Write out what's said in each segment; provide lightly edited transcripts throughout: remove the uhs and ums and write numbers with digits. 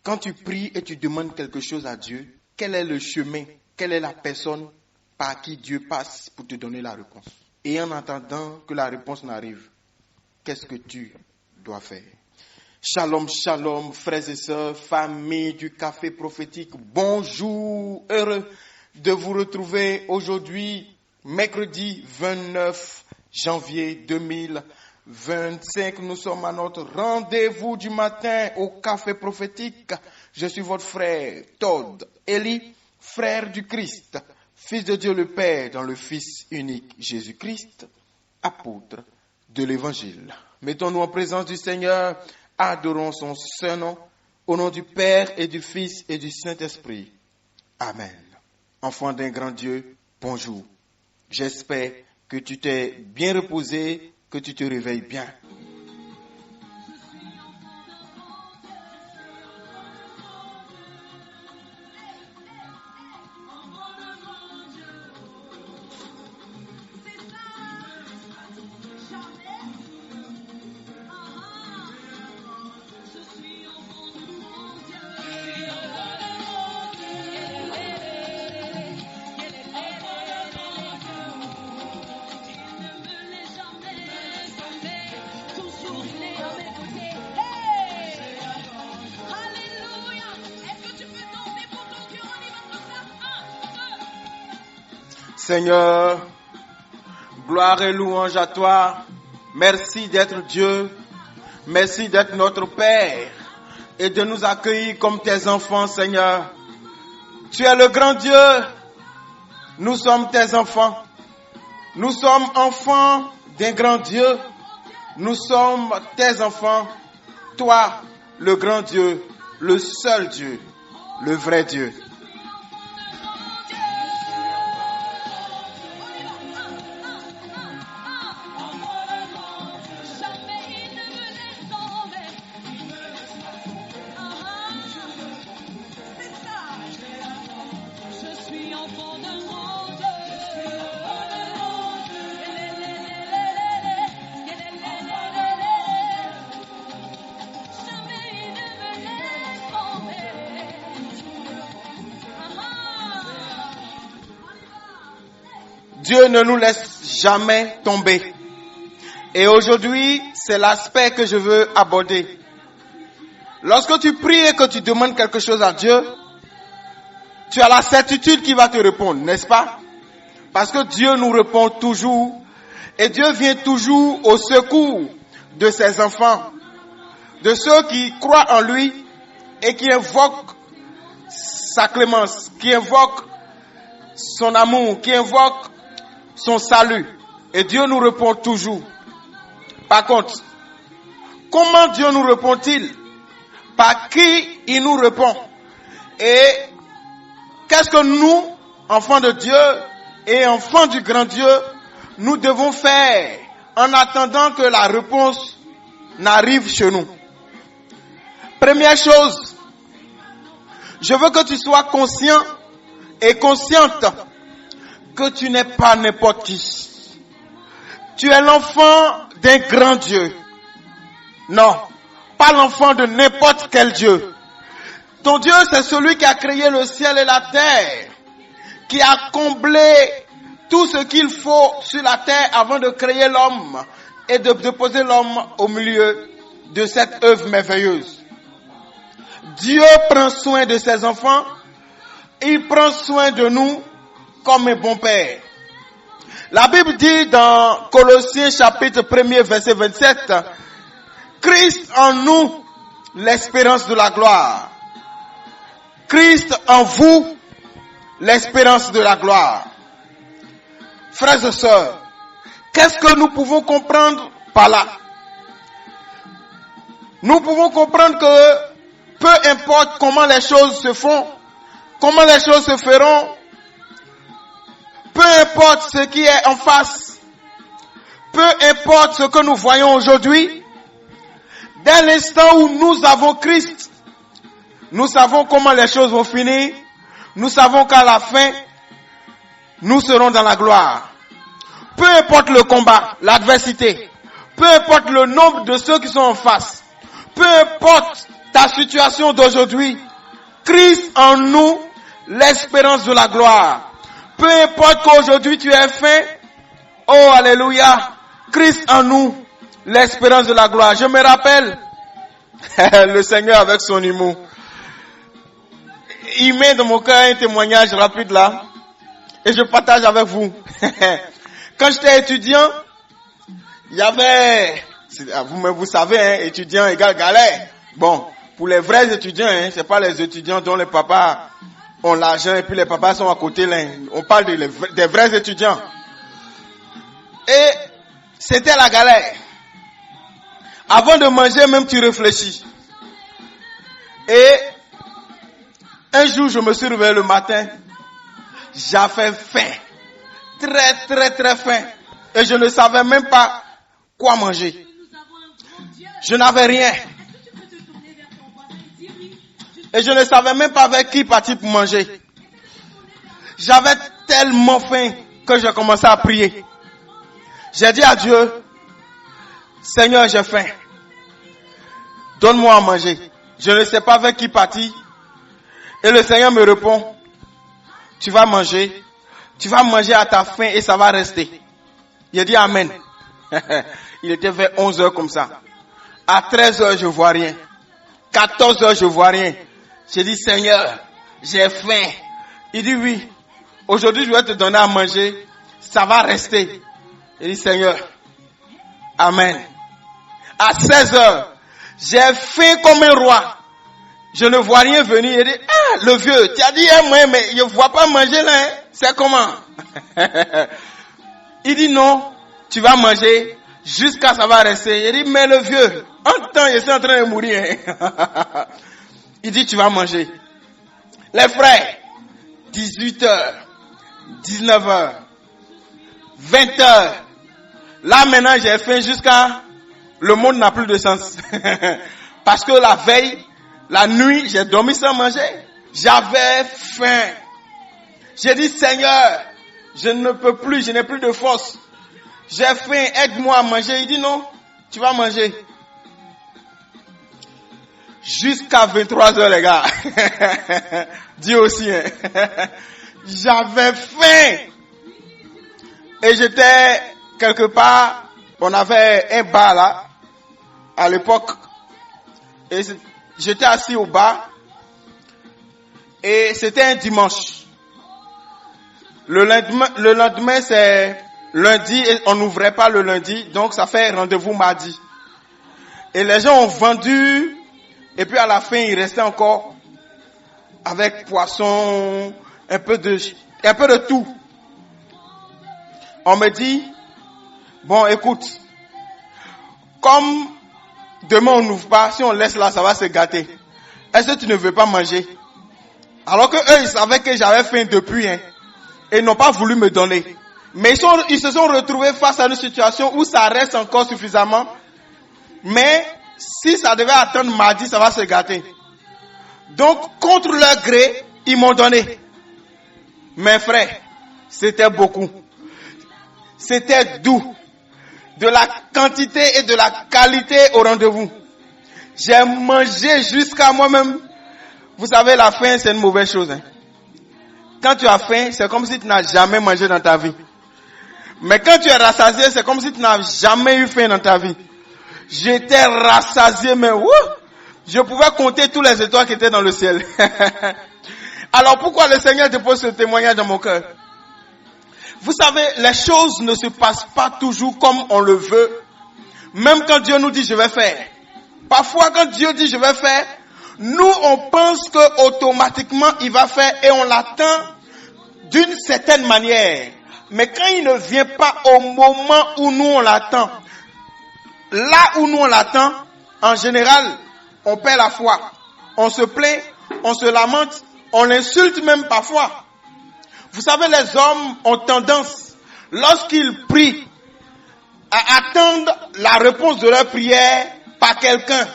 Quand tu pries et tu demandes quelque chose à Dieu, quel est le chemin, quelle est la personne par qui Dieu passe pour te donner la réponse? Et en attendant que la réponse n'arrive, qu'est-ce que tu dois faire? Shalom, shalom, frères et sœurs, famille du Café Prophétique, bonjour, heureux de vous retrouver aujourd'hui, mercredi 29 janvier 2025. Nous sommes à notre rendez-vous du matin au Café Prophétique. Je suis votre frère Todd Eli, frère du Christ, fils de Dieu le Père dans le Fils unique Jésus-Christ, apôtre de l'Évangile. Mettons-nous en présence du Seigneur. Adorons son saint nom, au nom du Père et du Fils et du Saint-Esprit. Amen. Enfant d'un grand Dieu, bonjour. J'espère que tu t'es bien reposé, que tu te réveilles bien. Seigneur, gloire et louange à toi. Merci d'être Dieu. Merci d'être notre Père et de nous accueillir comme tes enfants, Seigneur. Tu es le grand Dieu. Nous sommes tes enfants. Nous sommes enfants d'un grand Dieu. Nous sommes tes enfants. Toi, le grand Dieu, le seul Dieu, le vrai Dieu. Dieu ne nous laisse jamais tomber. Et aujourd'hui, c'est l'aspect que je veux aborder. Lorsque tu pries et que tu demandes quelque chose à Dieu, tu as la certitude qu'il va te répondre, n'est-ce pas? Parce que Dieu nous répond toujours. Et Dieu vient toujours au secours de ses enfants, de ceux qui croient en lui et qui invoquent sa clémence, qui invoquent son amour, qui invoquent son salut. Et Dieu nous répond toujours. Par contre, comment Dieu nous répond-il? Par qui il nous répond? Et qu'est-ce que nous, enfants de Dieu et enfants du grand Dieu, nous devons faire en attendant que la réponse n'arrive chez nous? Première chose, je veux que tu sois conscient et consciente que tu n'es pas n'importe qui. Tu es l'enfant d'un grand Dieu. Non, pas l'enfant de n'importe quel Dieu. Ton Dieu, c'est celui qui a créé le ciel et la terre, qui a comblé tout ce qu'il faut sur la terre avant de créer l'homme et de poser l'homme au milieu de cette œuvre merveilleuse. Dieu prend soin de ses enfants. Il prend soin de nous comme un bon père. La Bible dit dans Colossiens chapitre 1er verset 27, Christ en nous, l'espérance de la gloire. Christ en vous, l'espérance de la gloire. Frères et sœurs, qu'est-ce que nous pouvons comprendre par là? Nous pouvons comprendre que peu importe comment les choses se font, comment les choses se feront, peu importe ce qui est en face, peu importe ce que nous voyons aujourd'hui, dès l'instant où nous avons Christ, nous savons comment les choses vont finir, nous savons qu'à la fin, nous serons dans la gloire. Peu importe le combat, l'adversité, peu importe le nombre de ceux qui sont en face, peu importe ta situation d'aujourd'hui. Christ en nous, l'espérance de la gloire. Peu importe qu'aujourd'hui tu aies faim, oh alléluia, Christ en nous, l'espérance de la gloire. Je me rappelle, le Seigneur avec son humour. Il met dans mon cœur un témoignage rapide là, et je partage avec vous. Quand j'étais étudiant, il y avait, vous savez, hein, étudiant égale galère. Bon, pour les vrais étudiants, hein, c'est pas les étudiants dont les papas ont l'argent et puis les papas sont à côté là. On parle des vrais étudiants. Et c'était la galère. Avant de manger, même tu réfléchis. Et un jour, je me suis réveillé le matin. J'avais faim. Très, très, très faim. Et je ne savais même pas quoi manger. Je n'avais rien. Et je ne savais même pas avec qui partir pour manger. J'avais tellement faim que j'ai commencé à prier. J'ai dit à Dieu, Seigneur, j'ai faim. Donne-moi à manger. Je ne sais pas avec qui partir. Et le Seigneur me répond, tu vas manger à ta faim et ça va rester. Il a dit Amen. Il était vers 11 heures comme ça. À 13 heures, je vois rien. 14 heures, je vois rien. J'ai dit, Seigneur, j'ai faim. Il dit oui. Aujourd'hui, je vais te donner à manger. Ça va rester. Il dit, Seigneur, Amen. À 16 heures, j'ai faim comme un roi. Je ne vois rien venir. Il dit, ah, le vieux, tu as dit un moyen, mais je ne vois pas manger là. Hein. C'est comment? Il dit, non, tu vas manger jusqu'à ça va rester. Il dit, mais le vieux, en temps, je suis en train de mourir. Hein. Il dit, tu vas manger. Les frères, 18 heures, 19 heures, 20 heures. Là maintenant, j'ai faim jusqu'à... Le monde n'a plus de sens. Parce que la veille, la nuit, j'ai dormi sans manger. J'avais faim. J'ai dit, Seigneur, je ne peux plus, je n'ai plus de force. J'ai faim, aide-moi à manger. Il dit, non, tu vas manger. Jusqu'à 23 heures, les gars. Dieu aussi. Hein. J'avais faim. Et j'étais quelque part, on avait un bar là, à l'époque. Et j'étais assis au bar. Et c'était un dimanche. Le lendemain, c'est lundi et on n'ouvrait pas le lundi. Donc ça fait rendez-vous mardi. Et les gens ont vendu. Et puis à la fin, il restait encore avec poisson, un peu de tout. On me dit, bon écoute, comme demain on n'ouvre pas, si on laisse là, ça va se gâter. Est-ce que tu ne veux pas manger? Alors que eux, ils savaient que j'avais faim depuis, hein, et ils n'ont pas voulu me donner. Mais ils se sont retrouvés face à une situation où ça reste encore suffisamment. Mais si ça devait attendre mardi, ça va se gâter. Donc, contre leur gré, ils m'ont donné. Mes frères, c'était beaucoup. C'était doux. De la quantité et de la qualité au rendez-vous. J'ai mangé jusqu'à moi-même. Vous savez, la faim, c'est une mauvaise chose. Hein. Quand tu as faim, c'est comme si tu n'as jamais mangé dans ta vie. Mais quand tu es rassasié, c'est comme si tu n'as jamais eu faim dans ta vie. J'étais rassasié, mais je pouvais compter tous les étoiles qui étaient dans le ciel. Alors pourquoi le Seigneur dépose ce témoignage dans mon cœur? Vous savez, les choses ne se passent pas toujours comme on le veut. Même quand Dieu nous dit je vais faire. Parfois quand Dieu dit je vais faire, nous on pense que automatiquement il va faire et on l'attend d'une certaine manière. Mais quand il ne vient pas au moment où nous on l'attend, là où nous on l'attend, en général, on perd la foi. On se plaint, on se lamente, on l'insulte même parfois. Vous savez, les hommes ont tendance, lorsqu'ils prient, à attendre la réponse de leur prière par quelqu'un.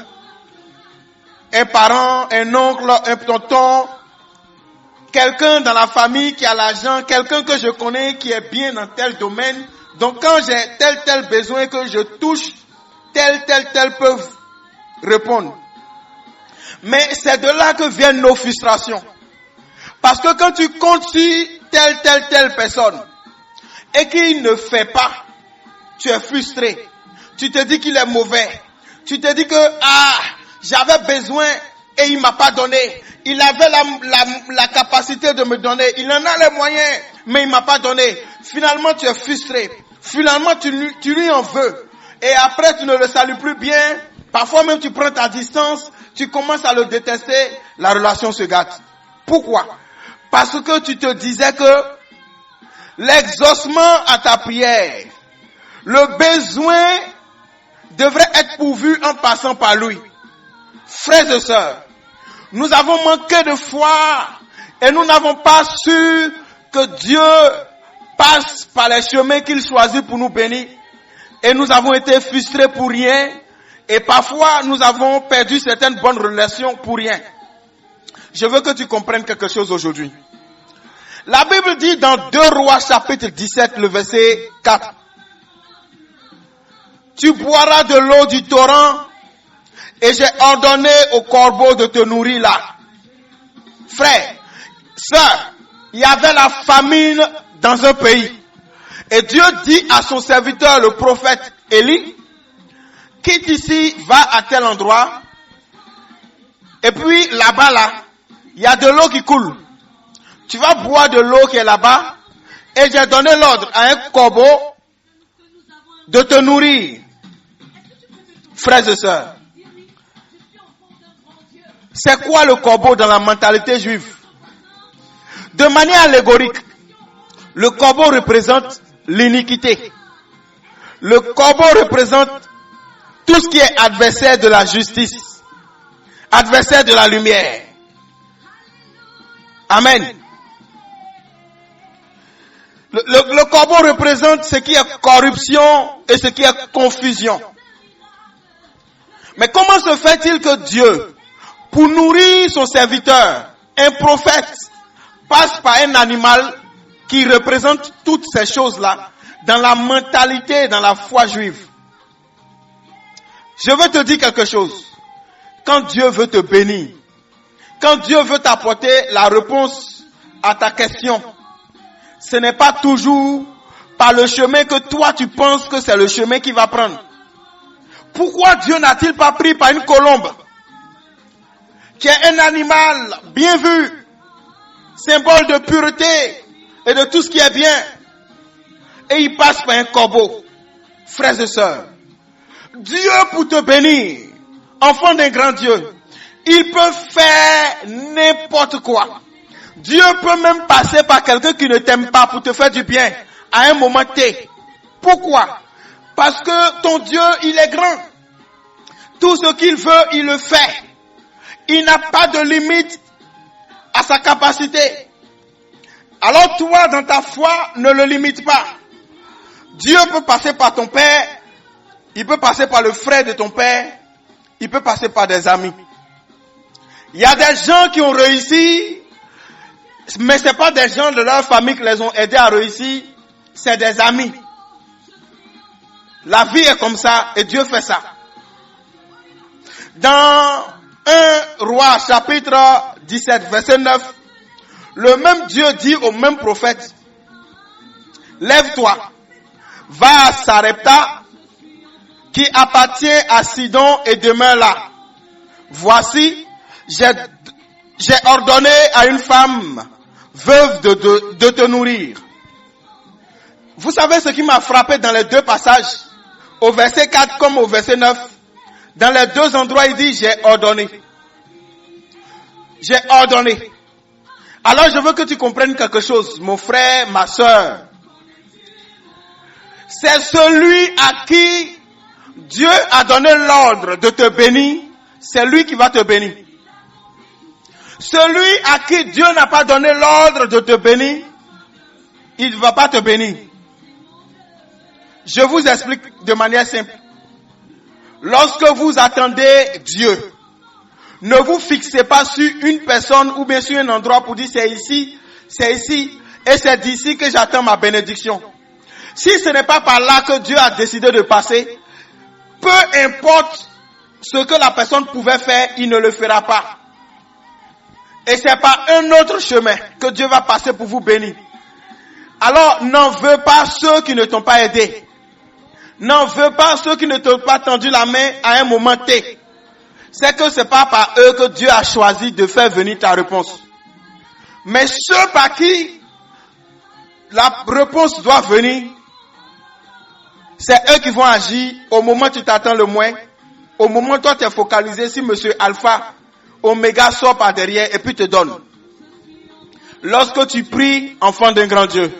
Un parent, un oncle, un tonton, quelqu'un dans la famille qui a l'argent, quelqu'un que je connais qui est bien dans tel domaine. Donc quand j'ai tel besoin que je touche, tel peuvent répondre. Mais c'est de là que viennent nos frustrations. Parce que quand tu comptes sur telle personne et qu'il ne fait pas, tu es frustré. Tu te dis qu'il est mauvais. Tu te dis que, j'avais besoin et il m'a pas donné. Il avait la capacité de me donner. Il en a les moyens, mais il m'a pas donné. Finalement, tu es frustré. Finalement, tu lui en veux. Et après, tu ne le salues plus bien. Parfois même, tu prends ta distance. Tu commences à le détester. La relation se gâte. Pourquoi? Parce que tu te disais que l'exaucement à ta prière, le besoin devrait être pourvu en passant par lui. Frères et sœurs, nous avons manqué de foi et nous n'avons pas su que Dieu passe par les chemins qu'il choisit pour nous bénir. Et nous avons été frustrés pour rien. Et parfois, nous avons perdu certaines bonnes relations pour rien. Je veux que tu comprennes quelque chose aujourd'hui. La Bible dit dans 2 Rois chapitre 17, le verset 4. Tu boiras de l'eau du torrent et j'ai ordonné aux corbeaux de te nourrir là. Frère, sœur, il y avait la famine dans un pays. Et Dieu dit à son serviteur, le prophète Élie, quitte ici, va à tel endroit. Et puis là-bas, là, il y a de l'eau qui coule. Tu vas boire de l'eau qui est là-bas. Et j'ai donné l'ordre à un corbeau de te nourrir. Frères et sœurs, c'est quoi le corbeau dans la mentalité juive? De manière allégorique, le corbeau représente l'iniquité. Le corbeau représente tout ce qui est adversaire de la justice, adversaire de la lumière. Amen. Le corbeau représente ce qui est corruption et ce qui est confusion. Mais comment se fait-il que Dieu, pour nourrir son serviteur, un prophète, passe par un animal qui représente toutes ces choses-là dans la mentalité, dans la foi juive? Je veux te dire quelque chose. Quand Dieu veut te bénir, quand Dieu veut t'apporter la réponse à ta question, ce n'est pas toujours par le chemin que toi tu penses que c'est le chemin qu'il va prendre. Pourquoi Dieu n'a-t-il pas pris par une colombe, qui est un animal bien vu, symbole de pureté et de tout ce qui est bien, et il passe par un corbeau? Frères et sœurs, Dieu pour te bénir, enfant d'un grand Dieu, il peut faire n'importe quoi. Dieu peut même passer par quelqu'un qui ne t'aime pas pour te faire du bien à un moment T. Pourquoi? Parce que ton Dieu, il est grand. Tout ce qu'il veut, il le fait. Il n'a pas de limite à sa capacité. Alors toi, dans ta foi, ne le limite pas. Dieu peut passer par ton père, il peut passer par le frère de ton père, il peut passer par des amis. Il y a des gens qui ont réussi, mais ce n'est pas des gens de leur famille qui les ont aidés à réussir, c'est des amis. La vie est comme ça et Dieu fait ça. Dans 1 Roi chapitre 17 verset 9, le même Dieu dit au même prophète, lève-toi, va à Sarepta, qui appartient à Sidon et demeure là. Voici, j'ai ordonné à une femme veuve de te nourrir. Vous savez ce qui m'a frappé dans les deux passages, au verset 4 comme au verset 9, dans les deux endroits il dit j'ai ordonné. J'ai ordonné. Alors je veux que tu comprennes quelque chose, mon frère, ma soeur. C'est celui à qui Dieu a donné l'ordre de te bénir, c'est lui qui va te bénir. Celui à qui Dieu n'a pas donné l'ordre de te bénir, il ne va pas te bénir. Je vous explique de manière simple. Lorsque vous attendez Dieu, ne vous fixez pas sur une personne ou bien sur un endroit pour dire c'est ici, et c'est d'ici que j'attends ma bénédiction. Si ce n'est pas par là que Dieu a décidé de passer, peu importe ce que la personne pouvait faire, il ne le fera pas. Et c'est par un autre chemin que Dieu va passer pour vous bénir. Alors, n'en veux pas ceux qui ne t'ont pas aidé. N'en veux pas ceux qui ne t'ont pas tendu la main à un moment T. C'est que c'est pas par eux que Dieu a choisi de faire venir ta réponse. Mais ceux par qui la réponse doit venir, c'est eux qui vont agir au moment où tu t'attends le moins. Au moment où toi tu es focalisé, si monsieur Alpha, Oméga sort par derrière et puis te donne. Lorsque tu pries, enfant d'un grand Dieu,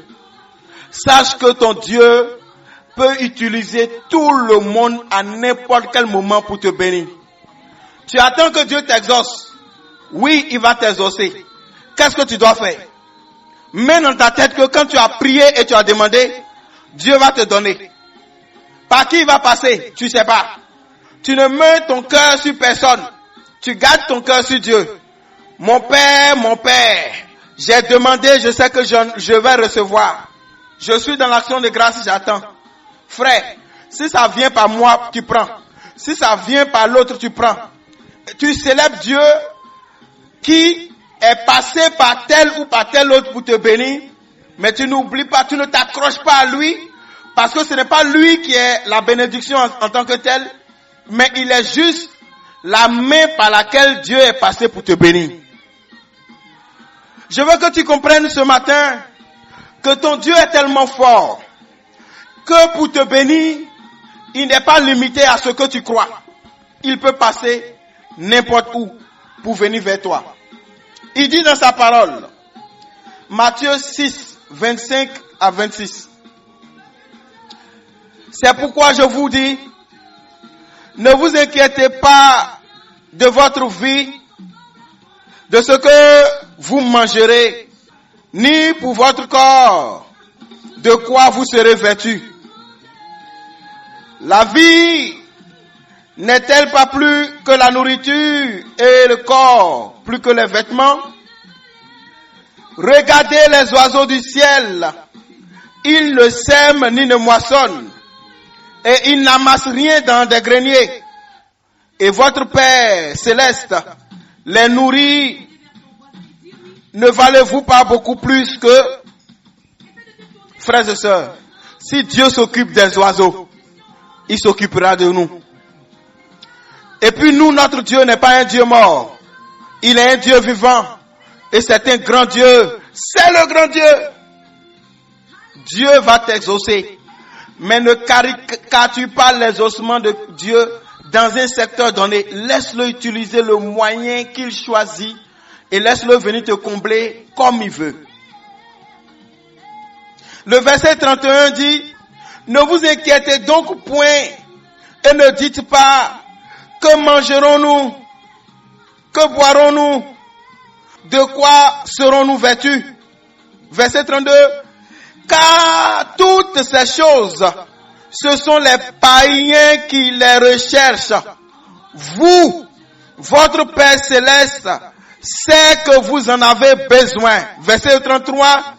sache que ton Dieu peut utiliser tout le monde à n'importe quel moment pour te bénir. Tu attends que Dieu t'exauce. Oui, il va t'exaucer. Qu'est-ce que tu dois faire? Mets dans ta tête que quand tu as prié et tu as demandé, Dieu va te donner. Par qui il va passer? Tu sais pas. Tu ne mets ton cœur sur personne. Tu gardes ton cœur sur Dieu. Mon Père, j'ai demandé, je sais que je vais recevoir. Je suis dans l'action de grâce, j'attends. Frère, si ça vient par moi, tu prends. Si ça vient par l'autre, tu prends. Tu célèbres Dieu qui est passé par tel ou par tel autre pour te bénir. Mais tu n'oublies pas, tu ne t'accroches pas à lui. Parce que ce n'est pas lui qui est la bénédiction en tant que tel. Mais il est juste la main par laquelle Dieu est passé pour te bénir. Je veux que tu comprennes ce matin que ton Dieu est tellement fort que pour te bénir, il n'est pas limité à ce que tu crois. Il peut passer n'importe où pour venir vers toi. Il dit dans sa parole, Matthieu 6, 25 à 26. C'est pourquoi je vous dis, ne vous inquiétez pas de votre vie, de ce que vous mangerez, ni pour votre corps, de quoi vous serez vêtus. La vie n'est-elle pas plus que la nourriture et le corps plus que les vêtements? Regardez les oiseaux du ciel, ils ne sèment ni ne moissonnent, et ils n'amassent rien dans des greniers. Et votre Père céleste les nourrit. Ne valez-vous pas beaucoup plus que... Frères et sœurs, si Dieu s'occupe des oiseaux, il s'occupera de nous. Et puis nous, notre Dieu n'est pas un Dieu mort. Il est un Dieu vivant. Et c'est un grand Dieu. C'est le grand Dieu. Dieu va t'exaucer. Mais ne caricature pas l'exaucement de Dieu dans un secteur donné. Laisse-le utiliser le moyen qu'il choisit et laisse-le venir te combler comme il veut. Le verset 31 dit, ne vous inquiétez donc point et ne dites pas, que mangerons-nous? Que boirons-nous? De quoi serons-nous vêtus? Verset 32. Car toutes ces choses, ce sont les païens qui les recherchent. Vous, votre Père céleste, sait que vous en avez besoin. Verset 33.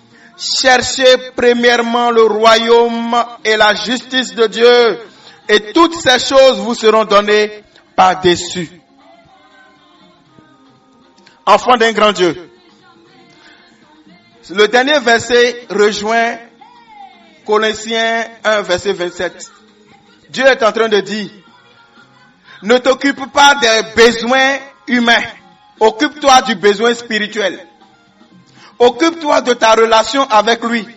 Cherchez premièrement le royaume et la justice de Dieu, et toutes ces choses vous seront données par-dessus. Enfant d'un grand Dieu. Le dernier verset rejoint Colossiens 1, verset 27. Dieu est en train de dire, ne t'occupe pas des besoins humains, occupe-toi du besoin spirituel. Occupe-toi de ta relation avec lui.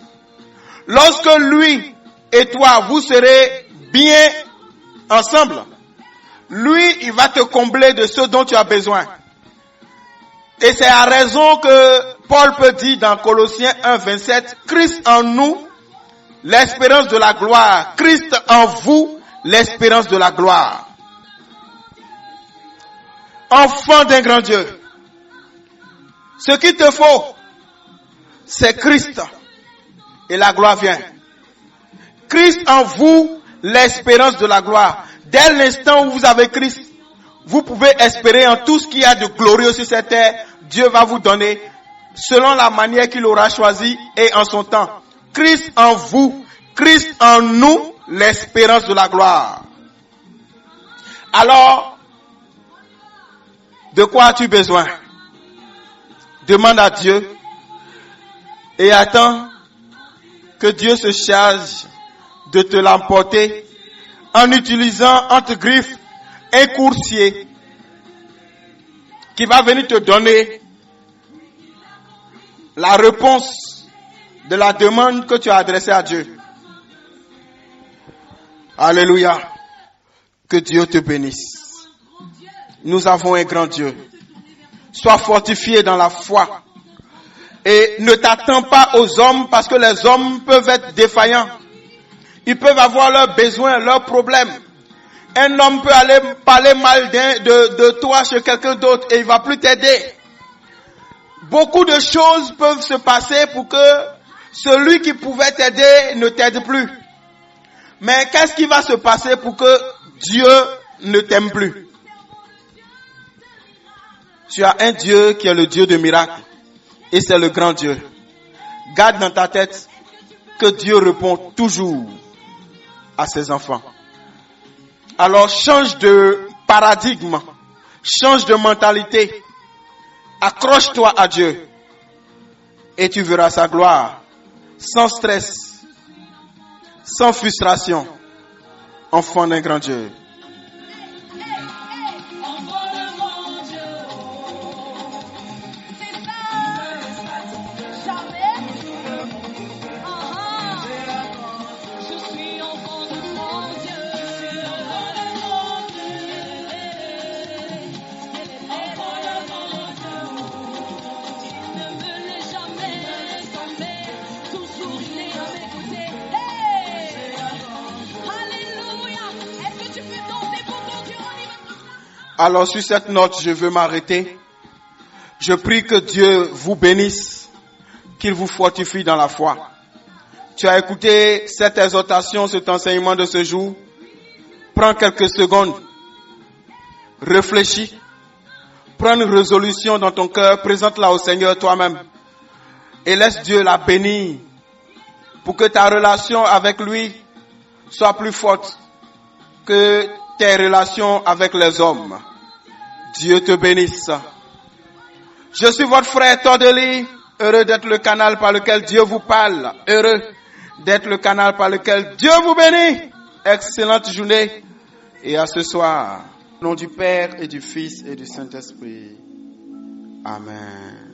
Lorsque lui et toi, vous serez bien ensemble, lui, il va te combler de ce dont tu as besoin. Et c'est à raison que Paul peut dire dans Colossiens 1, 27, Christ en nous, l'espérance de la gloire. Christ en vous, l'espérance de la gloire. Enfant d'un grand Dieu, ce qu'il te faut, c'est Christ. Et la gloire vient. Christ en vous, l'espérance de la gloire. Dès l'instant où vous avez Christ, vous pouvez espérer en tout ce qu'il y a de glorieux sur cette terre. Dieu va vous donner selon la manière qu'il aura choisi et en son temps. Christ en vous, Christ en nous, l'espérance de la gloire. Alors, De quoi as-tu besoin? Demande à Dieu et attends que Dieu se charge de te l'emporter en utilisant entre griffes un coursier qui va venir te donner la réponse de la demande que tu as adressée à Dieu. Alléluia. Que Dieu te bénisse. Nous avons un grand Dieu. Sois fortifié dans la foi. Et ne t'attends pas aux hommes parce que les hommes peuvent être défaillants. Ils peuvent avoir leurs besoins, leurs problèmes. Un homme peut aller parler mal de toi chez quelqu'un d'autre et il va plus t'aider. Beaucoup de choses peuvent se passer pour que celui qui pouvait t'aider ne t'aide plus. Mais qu'est-ce qui va se passer pour que Dieu ne t'aime plus? Tu as un Dieu qui est le Dieu de miracles. Et c'est le grand Dieu. Garde dans ta tête que Dieu répond toujours à ses enfants. Alors change de paradigme. Change de mentalité. Accroche-toi à Dieu. Et tu verras sa gloire. Sans stress. Sans frustration. Enfant d'un grand Dieu. Alors sur cette note, je veux m'arrêter. Je prie que Dieu vous bénisse, qu'il vous fortifie dans la foi. Tu as écouté cette exhortation, cet enseignement de ce jour. Prends quelques secondes, réfléchis, prends une résolution dans ton cœur, présente-la au Seigneur toi-même et laisse Dieu la bénir pour que ta relation avec lui soit plus forte que tes relations avec les hommes. Dieu te bénisse. Je suis votre frère Tordeli, heureux d'être le canal par lequel Dieu vous parle, heureux d'être le canal par lequel Dieu vous bénit. Excellente journée et à ce soir. Au nom du Père et du Fils et du Saint-Esprit. Amen.